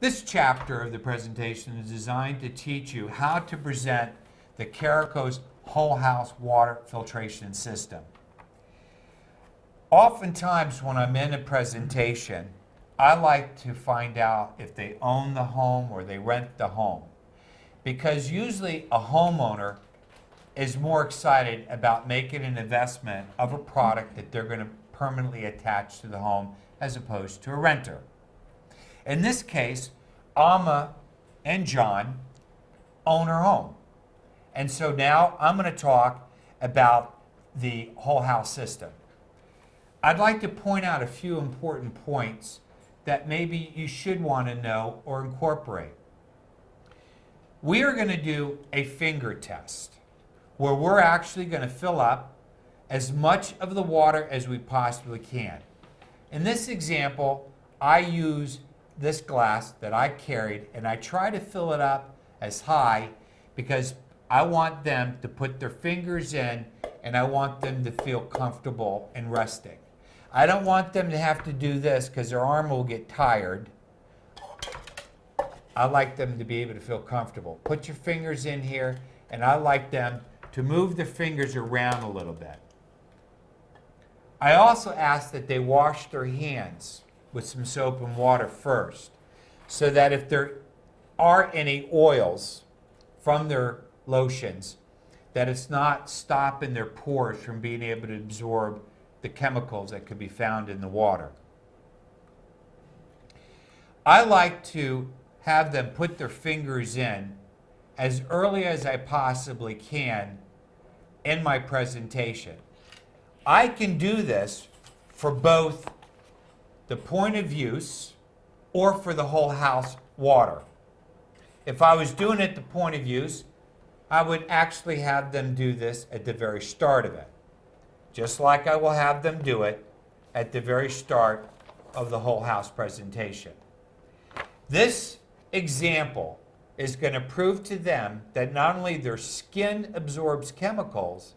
This chapter of the presentation is designed to teach you how to present the Carrico's whole house water filtration system. Oftentimes when I'm in a presentation, I like to find out if they own the home or they rent the home. Because usually a homeowner is more excited about making an investment of a product that they're going to permanently attach to the home as opposed to a renter. In this case, Alma and John own her home. And so now I'm going to talk about the whole house system. I'd like to point out a few important points that maybe you should want to know or incorporate. We are going to do a finger test where we're actually going to fill up as much of the water as we possibly can. In this example, I use this glass that I carried and I try to fill it up as high because I want them to put their fingers in and I want them to feel comfortable and resting. I don't want them to have to do this because their arm will get tired. I like them to be able to feel comfortable. Put your fingers in here, and I like them to move their fingers around a little bit. I also ask that they wash their hands with some soap and water first, so that if there are any oils from their lotions, that it's not stopping their pores from being able to absorb the chemicals that could be found in the water. I like to have them put their fingers in as early as I possibly can in my presentation. I can do this for both the point of use or for the whole house water. If I was doing it at the point of use, I would actually have them do this at the very start of it, just like I will have them do it at the very start of the whole house presentation. This example is going to prove to them that not only their skin absorbs chemicals,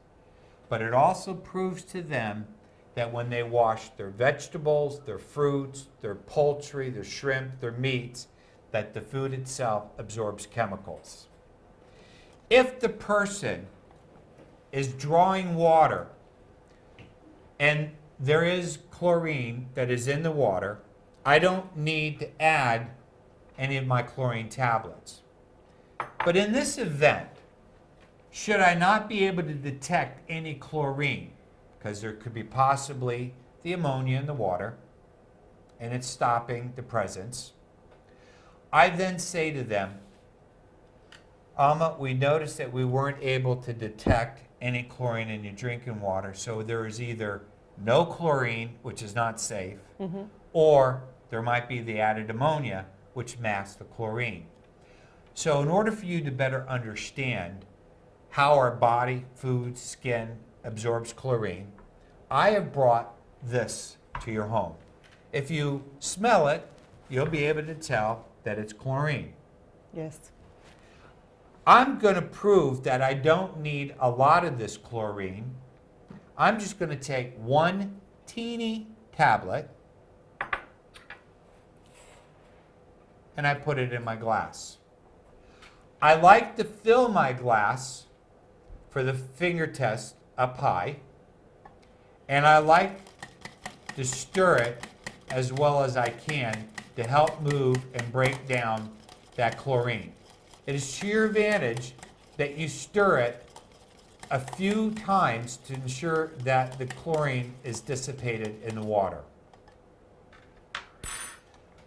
but it also proves to them that when they wash their vegetables, their fruits, their poultry, their shrimp, their meats, that the food itself absorbs chemicals. If the person is drawing water and there is chlorine that is in the water, I don't need to add any of my chlorine tablets. But in this event, should I not be able to detect any chlorine, because there could be possibly the ammonia in the water and it's stopping the presence, I then say to them, Alma, we noticed that we weren't able to detect any chlorine in your drinking water, so there is either no chlorine, which is not safe, or there might be the added ammonia, which masks the chlorine. So in order for you to better understand how our body, food, skin absorbs chlorine, I have brought this to your home. If you smell it, you'll be able to tell that it's chlorine. Yes. I'm going to prove that I don't need a lot of this chlorine. I'm just going to take one teeny tablet and I put it in my glass. I like to fill my glass for the finger test up high, and I like to stir it as well as I can to help move and break down that chlorine. It is to your advantage that you stir it a few times to ensure that the chlorine is dissipated in the water.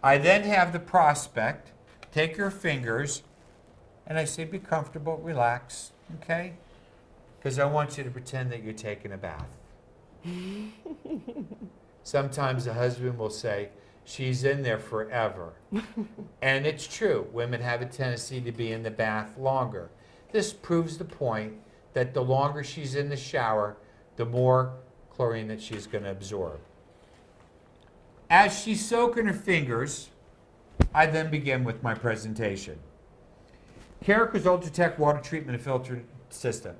I then have the prospect take your fingers and I say be comfortable, relax, okay? Because I want you to pretend that you're taking a bath. Sometimes the husband will say, she's in there forever. And it's true, women have a tendency to be in the bath longer. This proves the point that the longer she's in the shower, the more chlorine that she's going to absorb. As she's soaking her fingers, I then begin with my presentation. Carrico's Ultratech water treatment and filter system.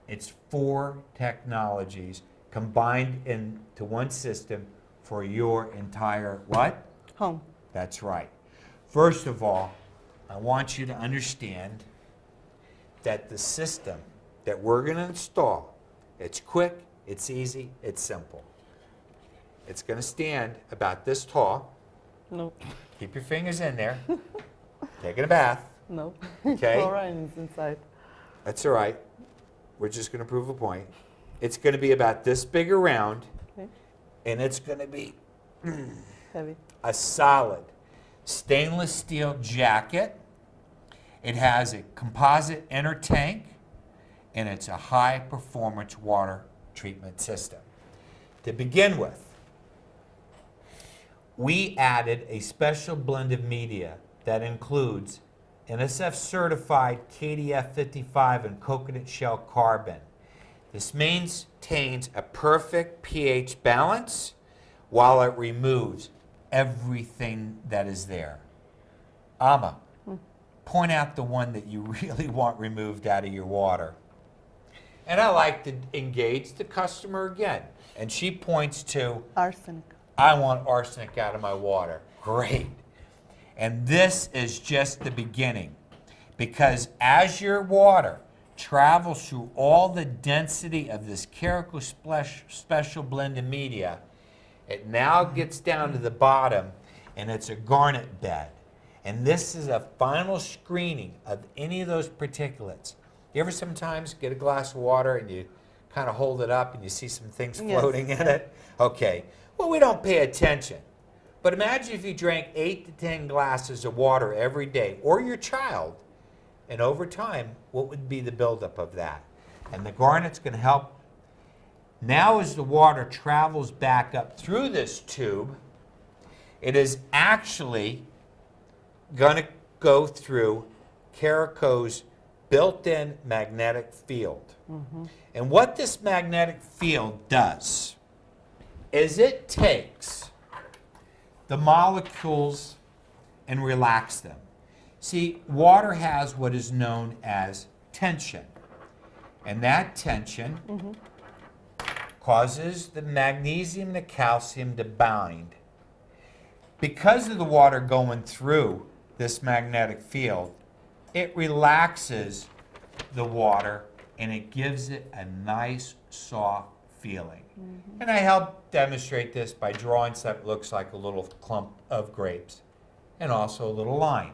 It's 4 technologies combined into one system for your entire what? Home. That's right. First of all, I want you to understand that the system that we're going to install, it's quick, it's easy, it's simple. It's going to stand about this tall. Nope. Keep your fingers in there. Taking a bath. Nope. Okay. Chlorine is inside. That's all right. We're just going to prove a point. It's going to be about this big around, Okay. and it's going to be Heavy. a solid stainless steel jacket. It has a composite inner tank, and it's a high performance water treatment system. To begin with, we added a special blend of media that includes NSF certified KDF 55 and coconut shell carbon. This maintains a perfect pH balance while it removes everything that is there. Amma, point out the one that you really want removed out of your water. And I like to engage the customer again. And she points to, Arsenic. I want arsenic out of my water. Great. And this is just the beginning. Because as your water travels through all the density of this Caraco special blend of media, it now gets down to the bottom and it's a garnet bed. And this is a final screening of any of those particulates. You ever sometimes get a glass of water and you kind of hold it up and you see some things Yes. floating in it? Okay. Well, we don't pay attention. But imagine if you drank 8 to 10 glasses of water every day, or your child, and over time, what would be the buildup of that? And the garnet's going to help. Now as the water travels back up through this tube, it is actually going to go through Caraco's built-in magnetic field. And what this magnetic field does is it takes the molecules and relax them. See, water has what is known as tension. And that tension causes the magnesium and the calcium to bind. Because of the water going through this magnetic field, it relaxes the water and it gives it a nice, soft feeling. And I help demonstrate this by drawing something that looks like a little clump of grapes and also a little line.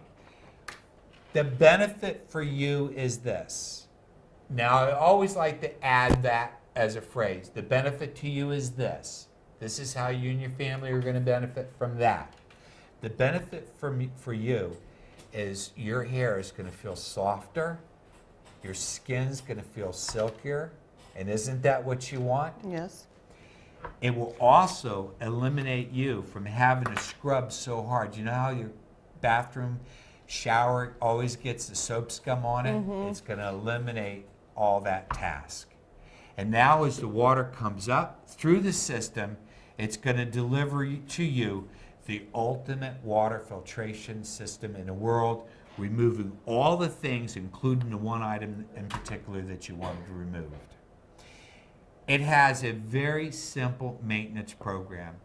The benefit for you is this. Now, I always like to add that as a phrase. The benefit to you is this. This is how you and your family are going to benefit from that. The benefit for you is your hair is going to feel softer, your skin's going to feel silkier, and isn't that what you want? Yes. It will also eliminate you from having to scrub so hard. You know how your bathroom shower always gets the soap scum on it? It's going to eliminate all that task. And now as the water comes up through the system, it's going to deliver to you the ultimate water filtration system in the world, removing all the things, including the one item in particular that you wanted removed. It has a very simple maintenance program.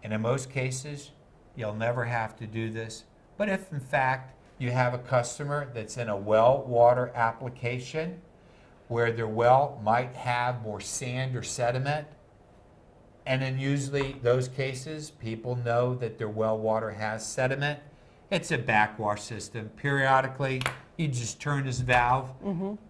And in most cases, you'll never have to do this. But if in fact you have a customer that's in a well water application where their well might have more sand or sediment, and in usually those cases, people know that their well water has sediment, it's a backwash system. Periodically, you just turn this valve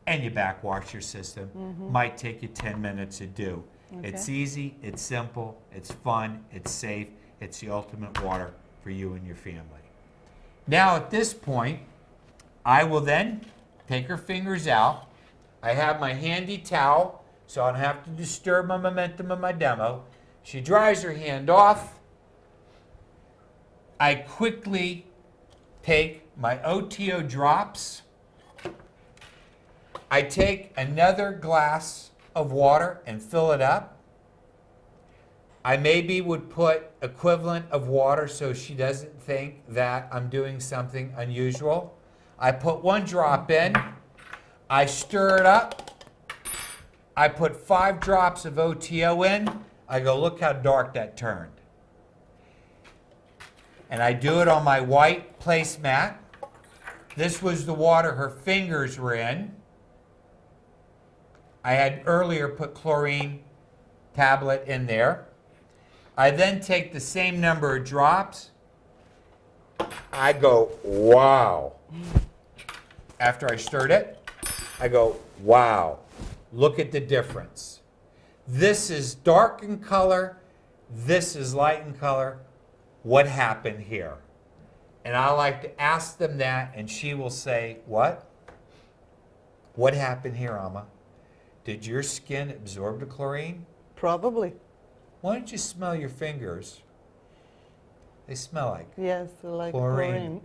and you backwash your system. Might take you 10 minutes to do. Okay. It's easy, it's simple, it's fun, it's safe, it's the ultimate water for you and your family. Now at this point, I will then take her fingers out. I have my handy towel, so I don't have to disturb my momentum of my demo. She dries her hand off. I quickly take my OTO drops. I take another glass of water and fill it up. I maybe would put equivalent of water so she doesn't think that I'm doing something unusual. I put 1 drop in. I stir it up. I put 5 drops of OTO in. I go, look how dark that turned. And I do it on my white placemat. This was the water her fingers were in. I had earlier put chlorine tablet in there. I then take the same number of drops. I go, wow. After I stirred it, I go, wow. Look at the difference. This is dark in color. This is light in color. What happened here? And I like to ask them that, and she will say, what? What happened here, Amma? Did your skin absorb the chlorine? Probably. Why don't you smell your fingers? They smell like. Yes, like Chlorine. chlorine.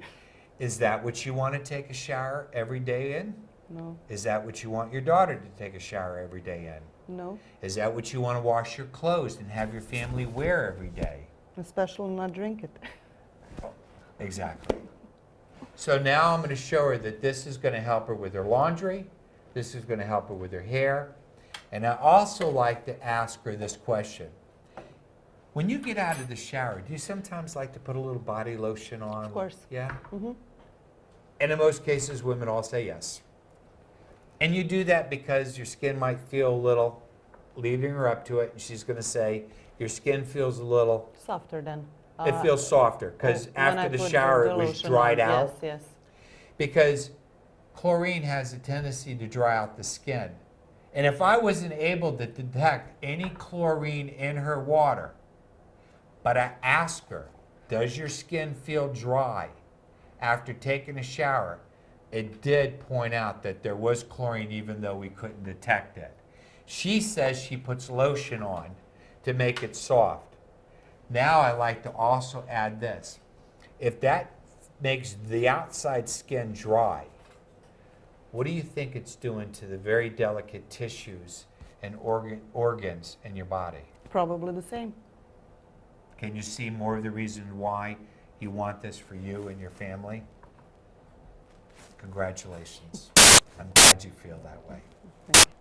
Is that what you want to take a shower every day in? No, Is that what you want your daughter to take a shower every day in? no. Is that what you want to wash your clothes and have your family wear every day? Especially not drink it. Exactly. So now I'm going to show her that this is going to help her with her laundry. This is going to help her with her hair. And I also like to ask her this question. When you get out of the shower, do you sometimes like to put a little body lotion on? Of course. Yeah? Hmm. And in most cases, women all say yes. And you do that because your skin might feel a little, leading her up to it, and she's going to say, your skin feels a little, Softer then. it feels softer, because when I after the put shower it was lotion dried on. out. Yes, yes. Because chlorine has a tendency to dry out the skin. And if I wasn't able to detect any chlorine in her water, but I asked her, does your skin feel dry after taking a shower? It did point out that there was chlorine even though we couldn't detect it. She says she puts lotion on to make it soft. Now I like to also add this. If that makes the outside skin dry, what do you think it's doing to the very delicate tissues and organs in your body? Probably the same. Can you see more of the reason why you want this for you and your family? Congratulations. I'm glad you feel that way. Thank you.